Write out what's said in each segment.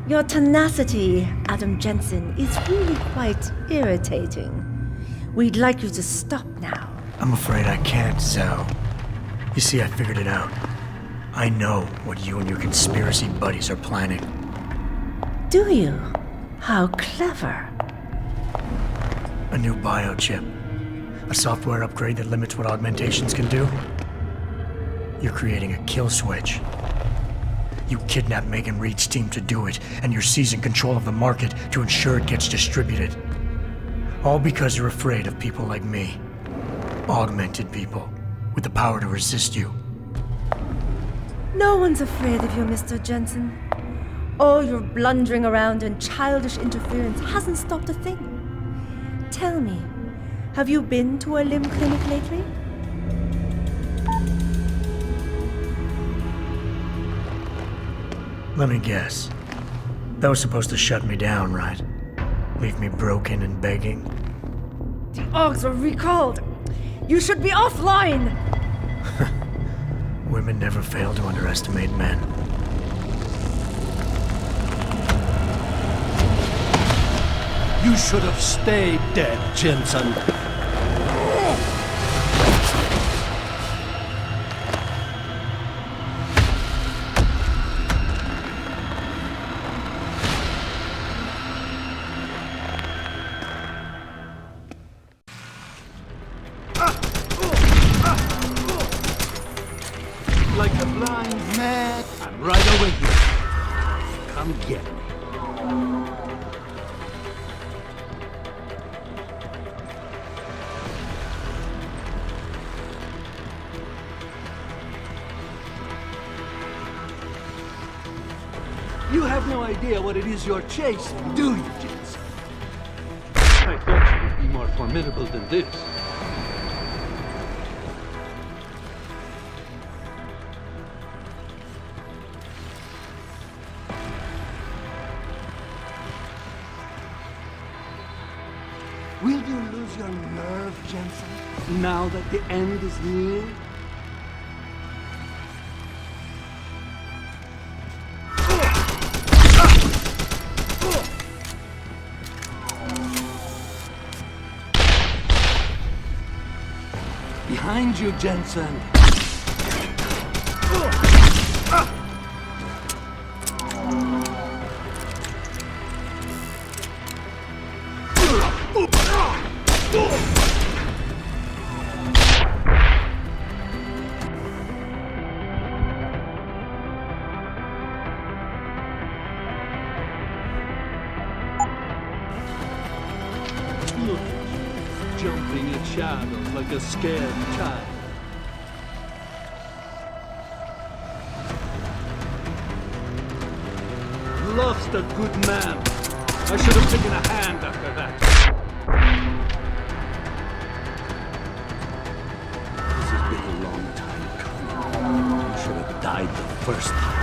Your tenacity, Adam Jensen, is really quite irritating. We'd like you to stop now. I'm afraid I can't, Zhao. You see, I figured it out. I know what you and your conspiracy buddies are planning. Do you? How clever. A new biochip. A software upgrade that limits what augmentations can do. You're creating a kill switch. You kidnapped Megan Reed's team to do it, and you're seizing control of the market to ensure it gets distributed. All because you're afraid of people like me. Augmented people, with the power to resist you. No one's afraid of you, Mr. Jensen. All your blundering around and childish interference hasn't stopped a thing. Tell me, have you been to a limb clinic lately? Let me guess. That was supposed to shut me down, right? Leave me broken and begging? The Augs are recalled. You should be offline! Women never fail to underestimate men. You should have stayed dead, Jensen. Like a blind man, I'm right over here. Come get me. You have no idea what it is you're chasing, do you, Jensen? I thought you would be more formidable than this. Will you lose your nerve, Jensen, now that the end is near? Behind you, Jensen. Look at you, jumping in shadows like a scared child. Lost a good man. I should have taken a hand after that. This has been a long time coming. You should have died the first time.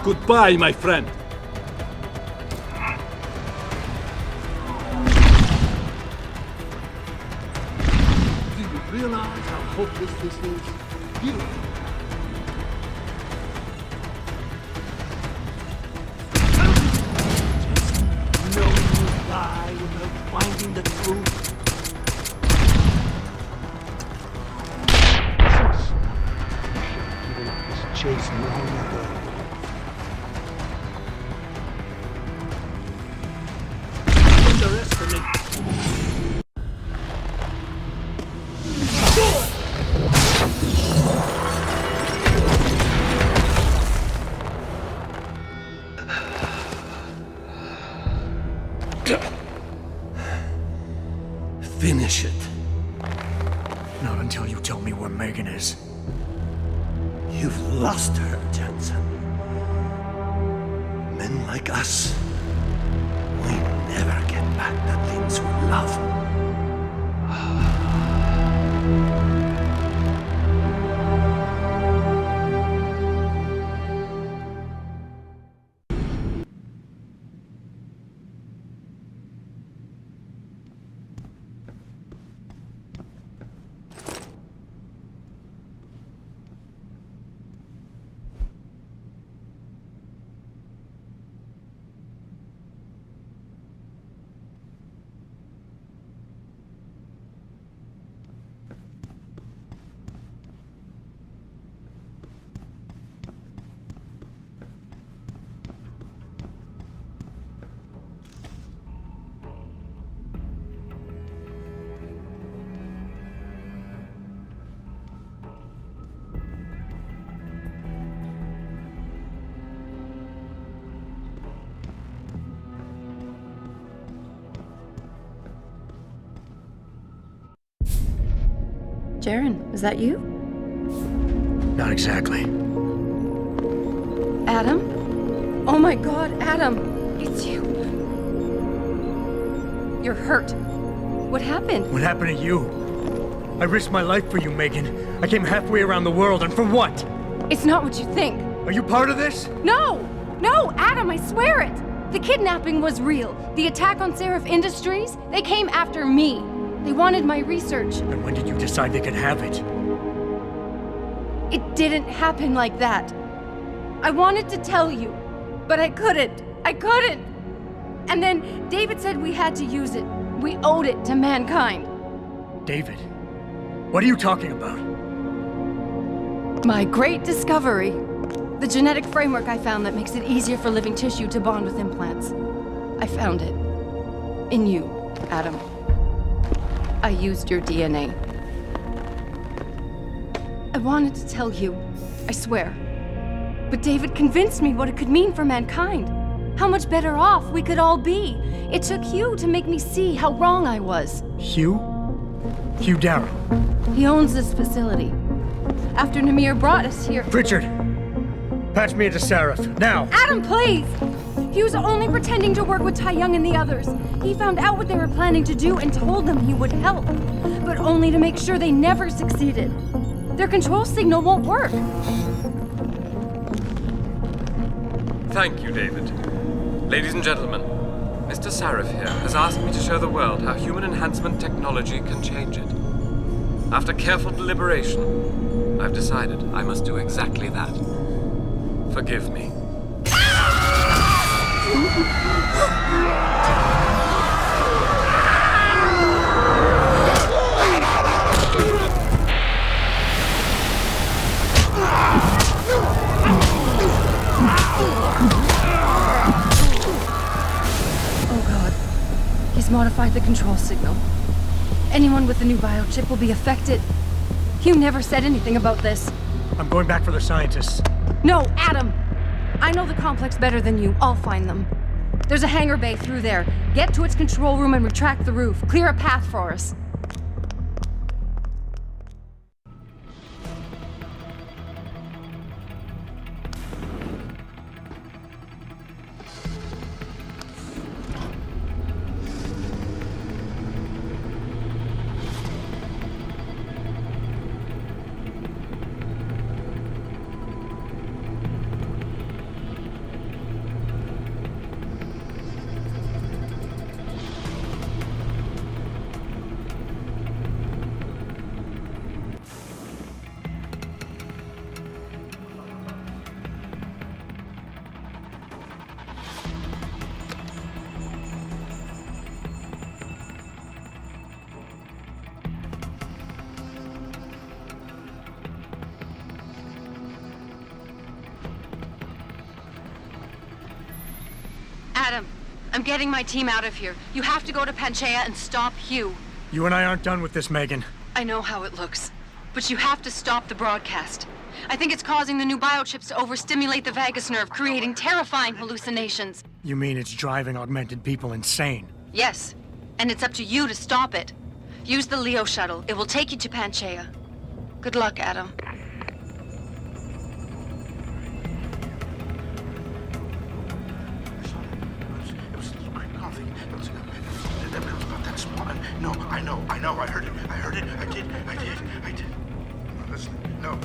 Goodbye, my friend. Do you realize how hopeless this is? You. Just knowing you lie without finding the truth. So smart. Given up this chase long ago. Underestimate. Finish it. Not until you tell me where Megan is. You've lost her, Jensen. Men like us, we never get back the things we love. Darren, is that you? Not exactly. Adam? Oh my god, Adam! It's you! You're hurt. What happened? What happened to you? I risked my life for you, Megan. I came halfway around the world, and for what? It's not what you think. Are you part of this? No! No, Adam, I swear it! The kidnapping was real. The attack on Seraph Industries, they came after me. They wanted my research. And when did you decide they could have it? It didn't happen like that. I wanted to tell you, but I couldn't. I couldn't! And then David said we had to use it. We owed it to mankind. David? What are you talking about? My great discovery. The genetic framework I found that makes it easier for living tissue to bond with implants. I found it. In you, Adam. I used your DNA. I wanted to tell you, I swear. But David convinced me what it could mean for mankind. How much better off we could all be. It took Hugh to make me see how wrong I was. Hugh? Hugh Darrow. He owns this facility. After Namir brought us here... Richard! Patch me into Seraph, now! Adam, please! He was only pretending to work with Tai Young and the others. He found out what they were planning to do and told them he would help. But only to make sure they never succeeded. Their control signal won't work. Thank you, David. Ladies and gentlemen, Mr. Seraph here has asked me to show the world how human enhancement technology can change it. After careful deliberation, I've decided I must do exactly that. Forgive me. Oh god. He's modified the control signal. Anyone with the new biochip will be affected. Hugh never said anything about this. I'm going back for the scientists. No, Adam! I know the complex better than you. I'll find them. There's a hangar bay through there. Get to its control room and retract the roof. Clear a path for us. Adam, I'm getting my team out of here. You have to go to Panchaea and stop Hugh. You and I aren't done with this, Megan. I know how it looks, but you have to stop the broadcast. I think it's causing the new biochips to overstimulate the vagus nerve, creating terrifying hallucinations. You mean it's driving augmented people insane? Yes, and it's up to you to stop it. Use the Leo shuttle. It will take you to Panchaea. Good luck, Adam. No, I know, I heard it, I did. Listen, no.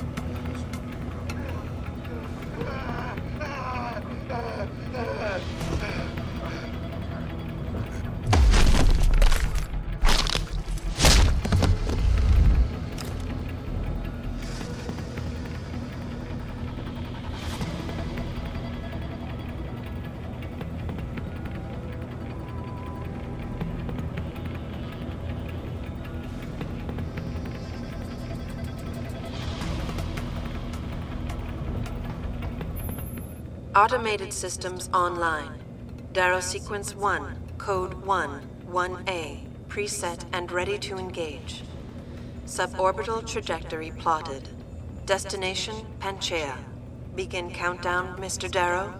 Automated systems online. Darrow Sequence 1, Code 1, 1A, preset and ready to engage. Suborbital trajectory plotted. Destination, Panchaea. Begin countdown, Mr. Darrow.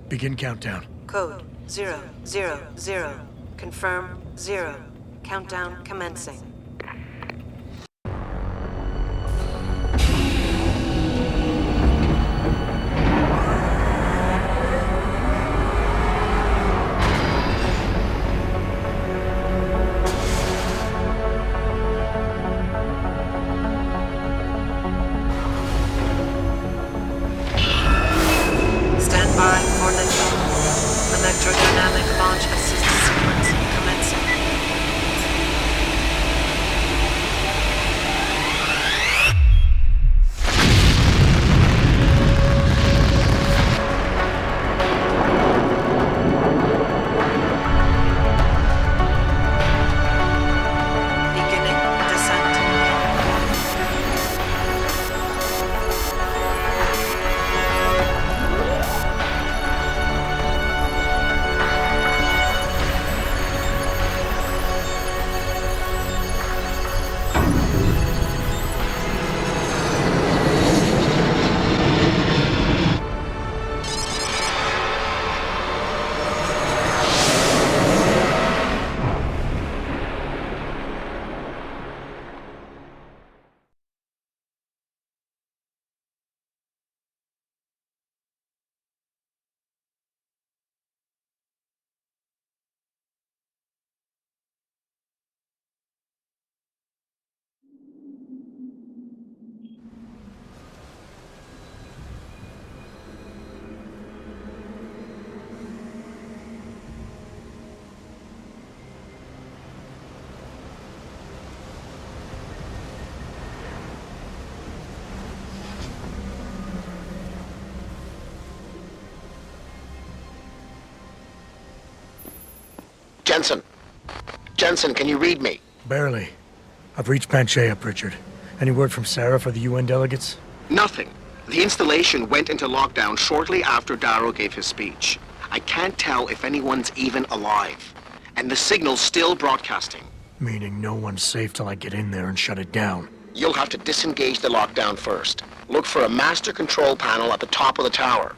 Begin countdown. Code 000. Confirm 0. Countdown commencing. Stand by for liftoff. Electrodynamic launch assist sequence commencing. Beginning descent. Jensen! Jensen, can you read me? Barely. I've reached Panchea, Pritchard. Any word from Sarah for the UN delegates? Nothing. The installation went into lockdown shortly after Darrow gave his speech. I can't tell if anyone's even alive. And the signal's still broadcasting. Meaning no one's safe till I get in there and shut it down. You'll have to disengage the lockdown first. Look for a master control panel at the top of the tower.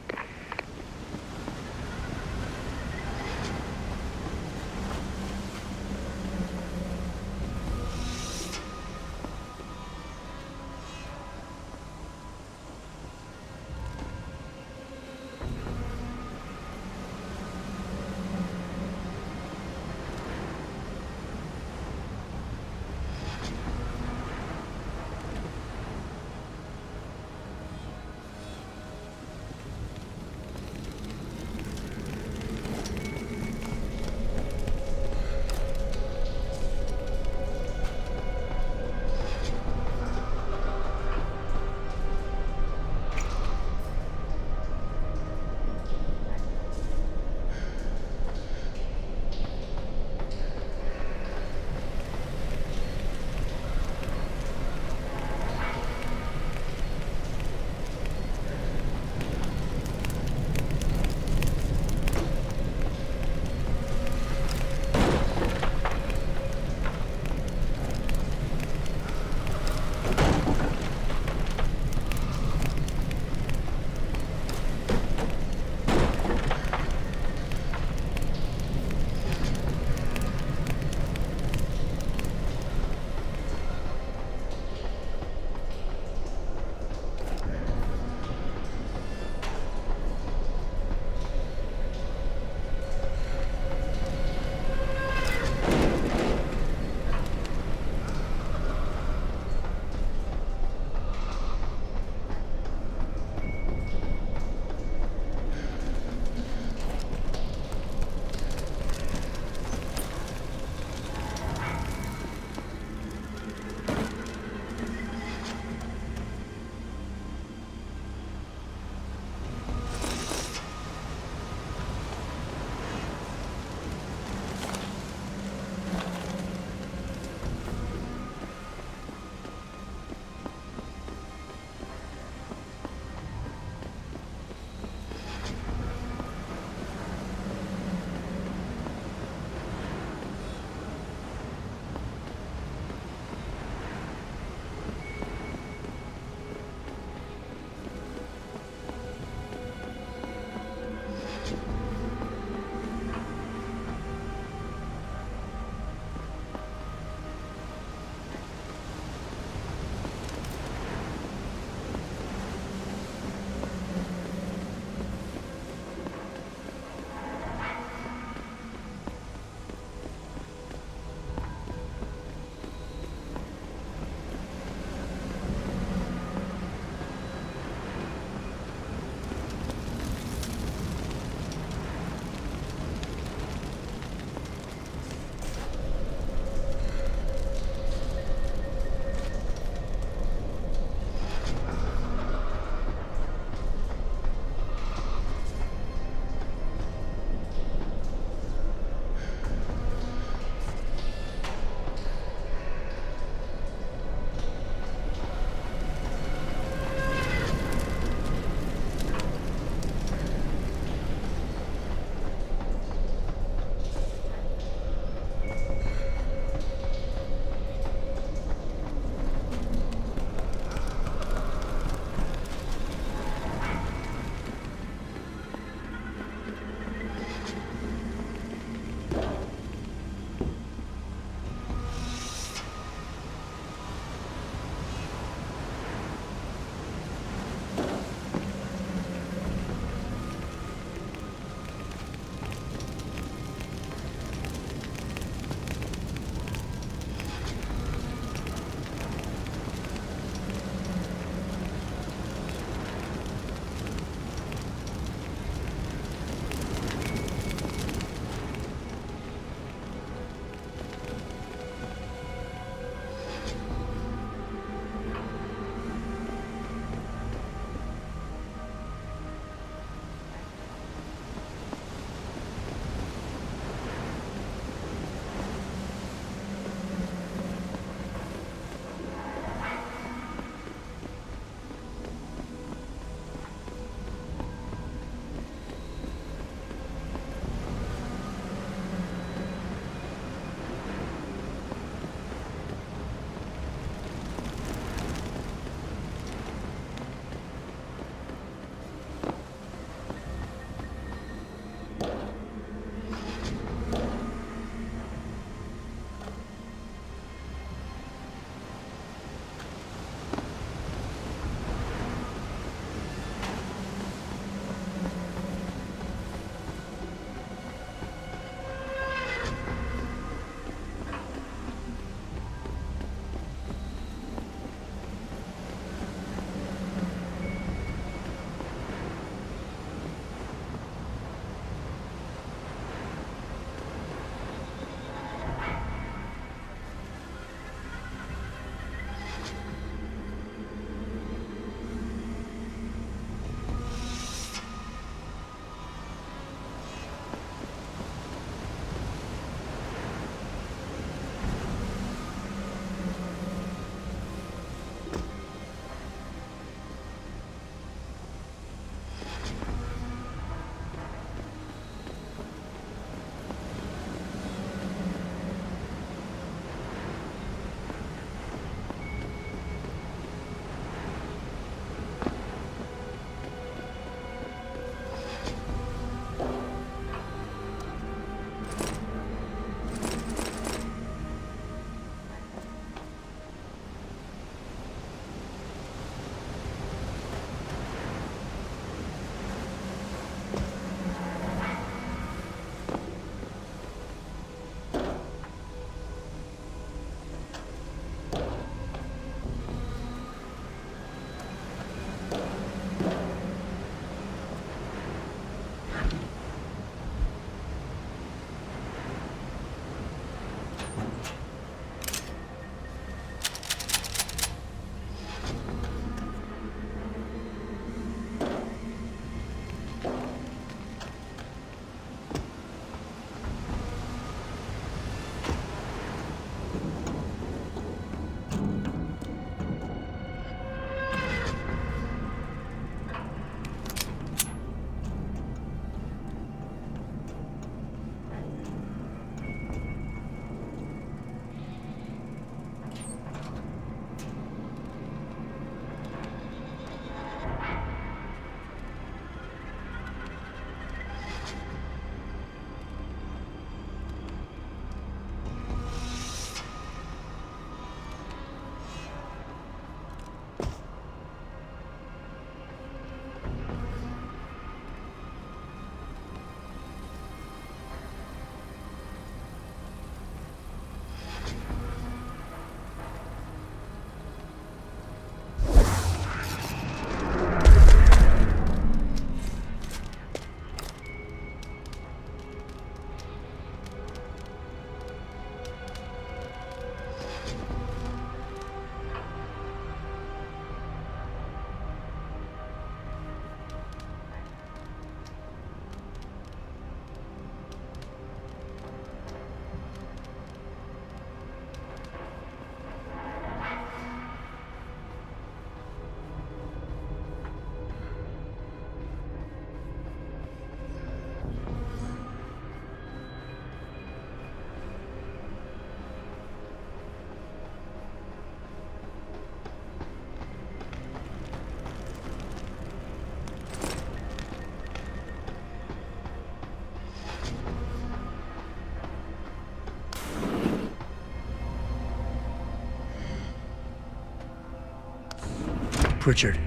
Pritchard,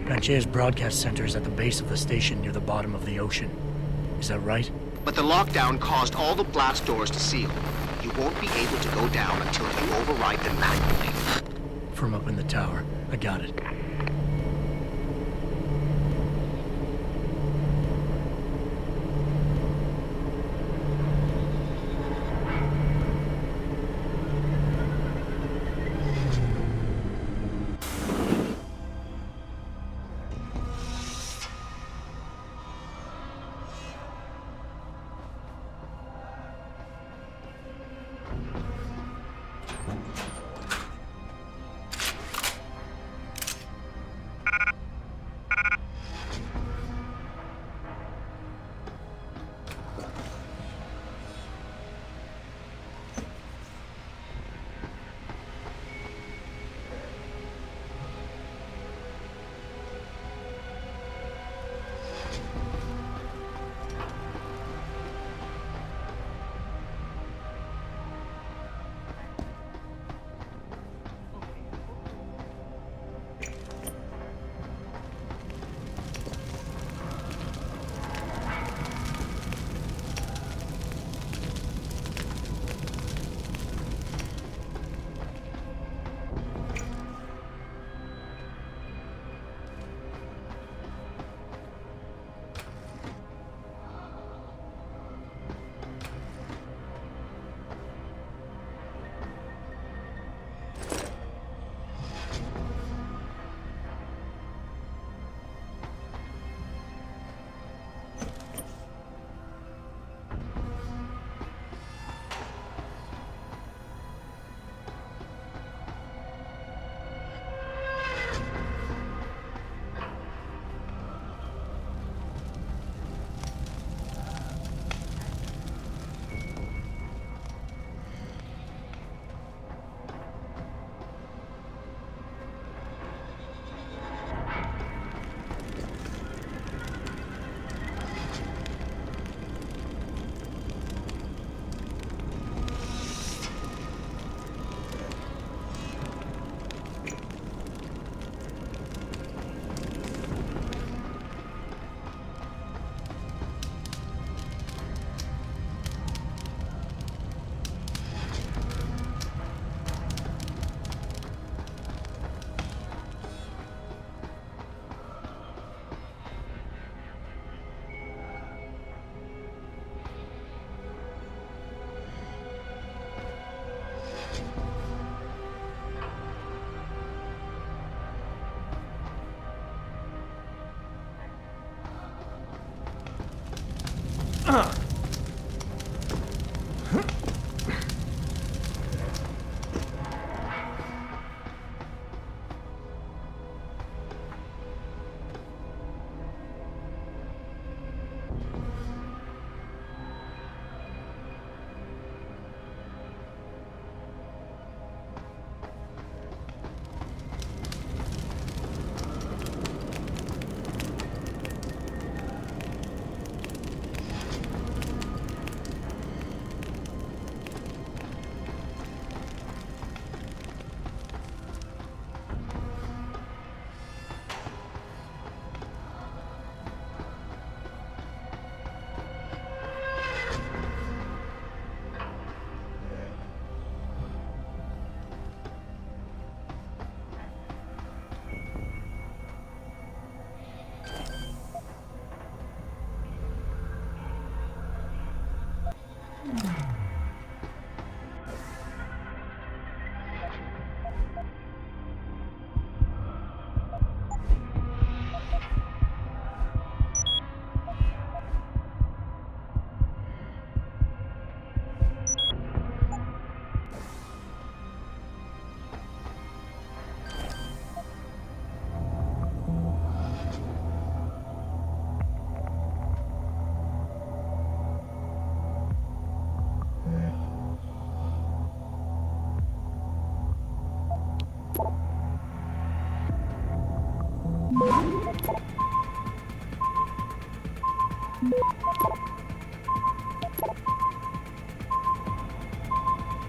Panchea's broadcast center is at the base of the station near the bottom of the ocean. Is that right? But the lockdown caused all the blast doors to seal. You won't be able to go down until you override them manually. From up in the tower. I got it.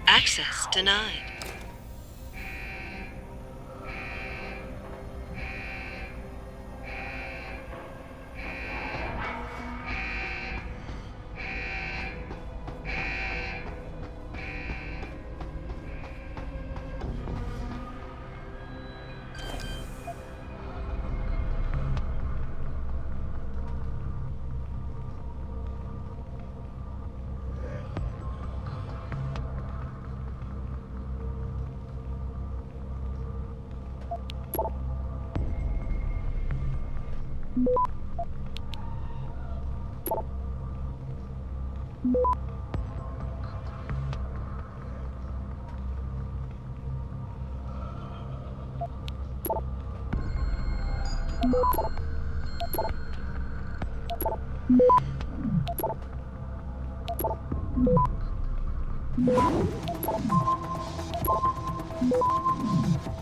Access denied.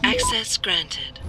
Access granted.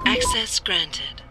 Access granted.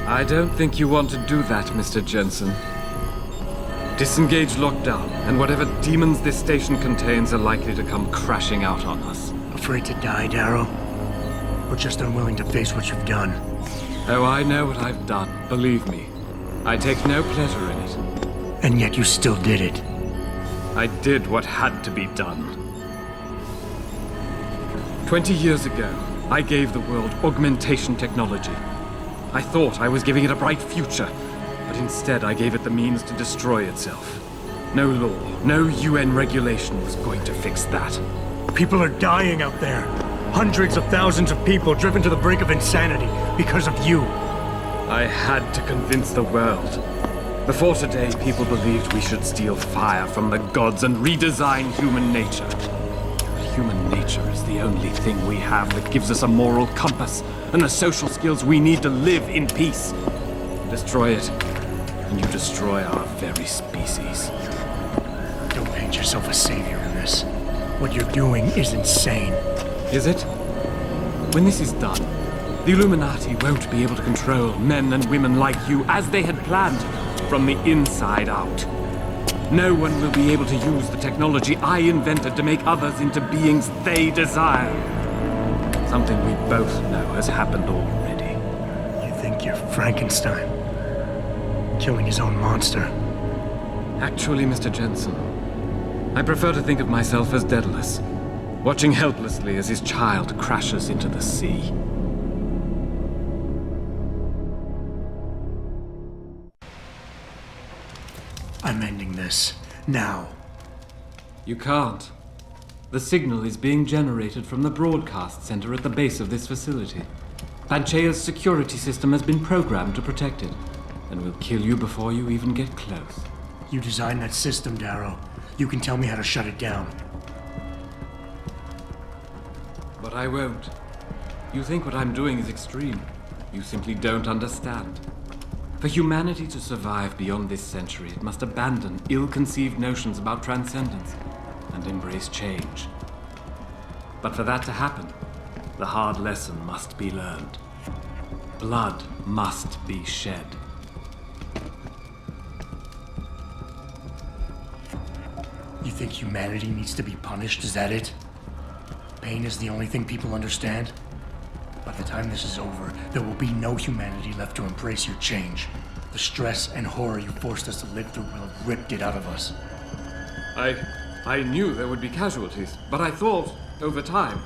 I don't think you want to do that, Mr. Jensen. Disengage lockdown, and whatever demons this station contains are likely to come crashing out on us. Afraid to die, Darrow? Or just unwilling to face what you've done? Oh, I know what I've done, believe me. I take no pleasure in it. And yet you still did it. I did what had to be done. 20 years ago, I gave the world augmentation technology. I thought I was giving it a bright future, but instead I gave it the means to destroy itself. No law, no UN regulation was going to fix that. People are dying out there. Hundreds of thousands of people driven to the brink of insanity because of you. I had to convince the world. Before today, people believed we should steal fire from the gods and redesign human nature. Human nature is the only thing we have that gives us a moral compass and the social skills we need to live in peace. Destroy it, and you destroy our very species. Don't paint yourself a savior in this. What you're doing is insane. Is it? When this is done, the Illuminati won't be able to control men and women like you as they had planned, from the inside out. No one will be able to use the technology I invented to make others into beings they desire. Something we both know has happened already. You think you're Frankenstein? Killing his own monster? Actually, Mr. Jensen, I prefer to think of myself as Daedalus, watching helplessly as his child crashes into the sea. I'm ending this. Now. You can't. The signal is being generated from the broadcast center at the base of this facility. Panchea's security system has been programmed to protect it, and will kill you before you even get close. You designed that system, Darrow. You can tell me how to shut it down. But I won't. You think what I'm doing is extreme. You simply don't understand. For humanity to survive beyond this century, it must abandon ill-conceived notions about transcendence and embrace change. But for that to happen, the hard lesson must be learned. Blood must be shed. You think humanity needs to be punished? Is that it? Pain is the only thing people understand? By the time this is over, there will be no humanity left to embrace your change. The stress and horror you forced us to live through will have ripped it out of us. I knew there would be casualties, but I thought, over time,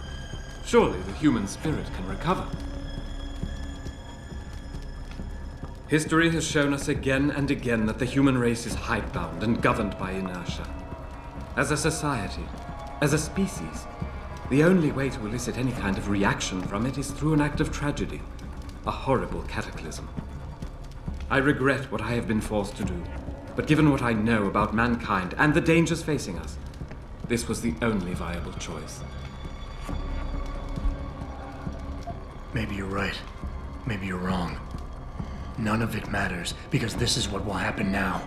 surely the human spirit can recover. History has shown us again and again that the human race is hidebound and governed by inertia. As a society, as a species, the only way to elicit any kind of reaction from it is through an act of tragedy, a horrible cataclysm. I regret what I have been forced to do, but given what I know about mankind and the dangers facing us, this was the only viable choice. Maybe you're right. Maybe you're wrong. None of it matters, because this is what will happen now.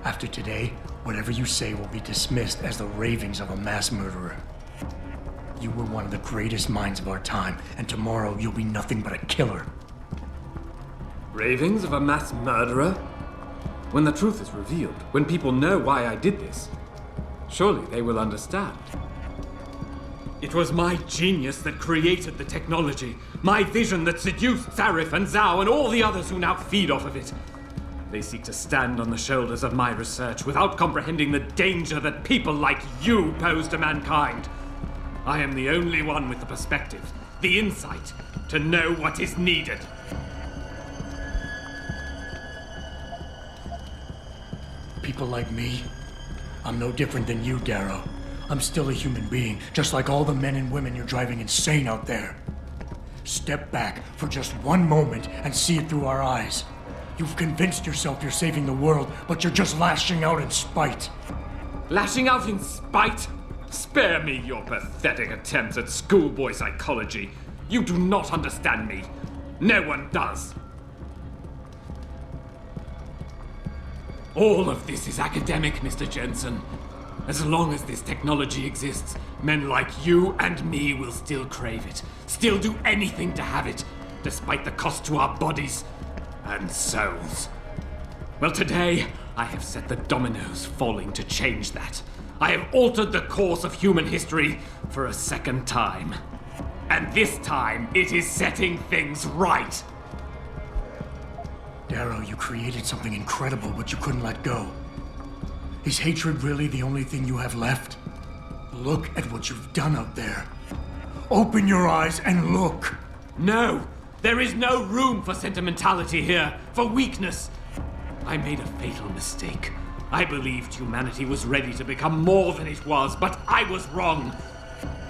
After today, whatever you say will be dismissed as the ravings of a mass murderer. You were one of the greatest minds of our time, and tomorrow you'll be nothing but a killer. Ravings of a mass murderer? When the truth is revealed, when people know why I did this, surely they will understand. It was my genius that created the technology, my vision that seduced Sarif and Zhao and all the others who now feed off of it. They seek to stand on the shoulders of my research without comprehending the danger that people like you pose to mankind. I am the only one with the perspective, the insight, to know what is needed. People like me? I'm no different than you, Darrow. I'm still a human being, just like all the men and women you're driving insane out there. Step back for just one moment and see it through our eyes. You've convinced yourself you're saving the world, but you're just lashing out in spite. Lashing out in spite? Spare me your pathetic attempts at schoolboy psychology. You do not understand me. No one does. All of this is academic, Mr. Jensen. As long as this technology exists, men like you and me will still crave it, still do anything to have it, despite the cost to our bodies and souls. Well, today, I have set the dominoes falling to change that. I have altered the course of human history for a second time. And this time, it is setting things right. Darrow, you created something incredible, but you couldn't let go. Is hatred really the only thing you have left? Look at what you've done out there. Open your eyes and look. No! There is no room for sentimentality here, for weakness. I made a fatal mistake. I believed humanity was ready to become more than it was, but I was wrong.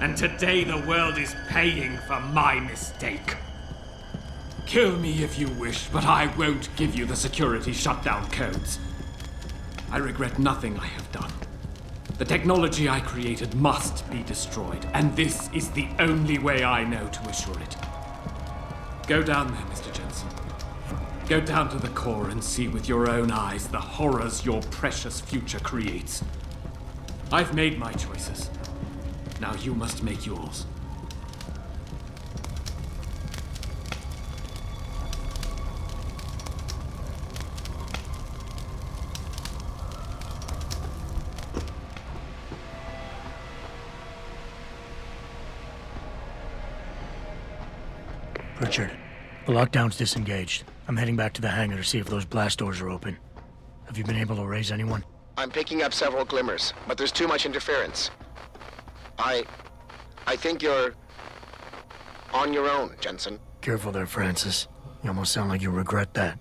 And today the world is paying for my mistake. Kill me if you wish, but I won't give you the security shutdown codes. I regret nothing I have done. The technology I created must be destroyed, and this is the only way I know to assure it. Go down there, Mr. Jensen. Go down to the core and see with your own eyes the horrors your precious future creates. I've made my choices. Now you must make yours. Richard, the lockdown's disengaged. I'm heading back to the hangar to see if those blast doors are open. Have you been able to raise anyone? I'm picking up several glimmers, but there's too much interference. I think you're on your own, Jensen. Careful there, Francis. You almost sound like you regret that.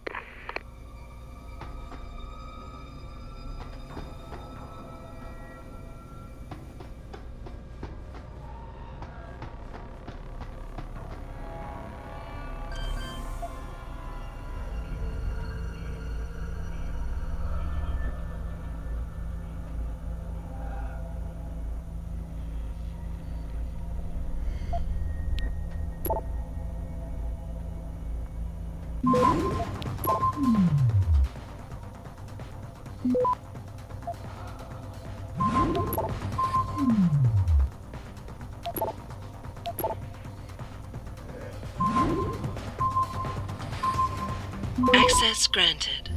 Access granted.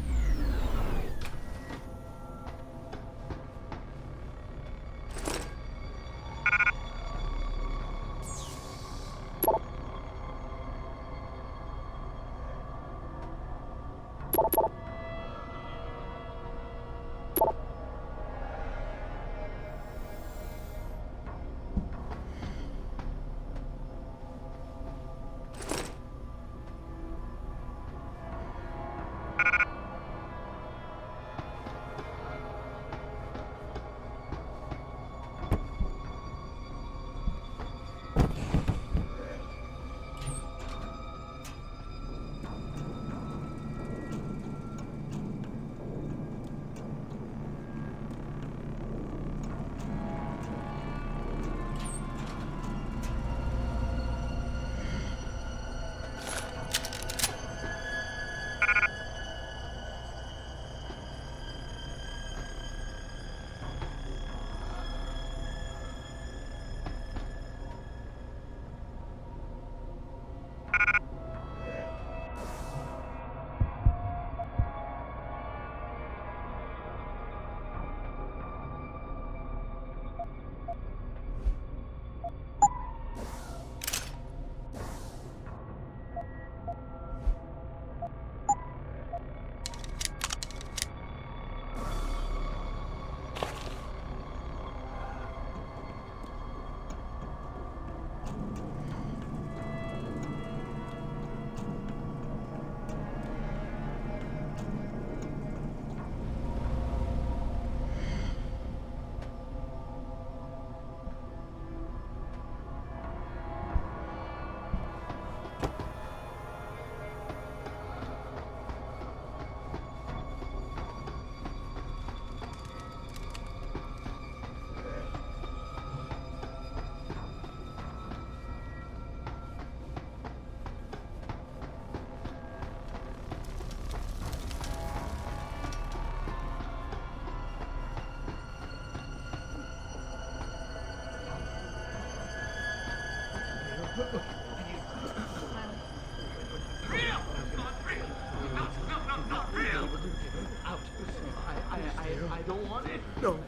I don't want it. No.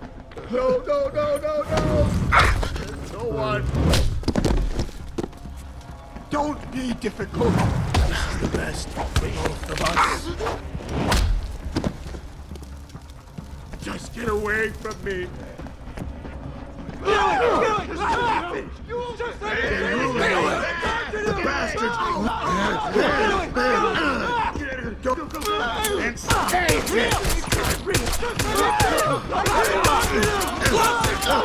No, no, no, no, no! No one. Don't be difficult. This is the best for both of us. Just get away from me. You just bastards! And stay here! Closer!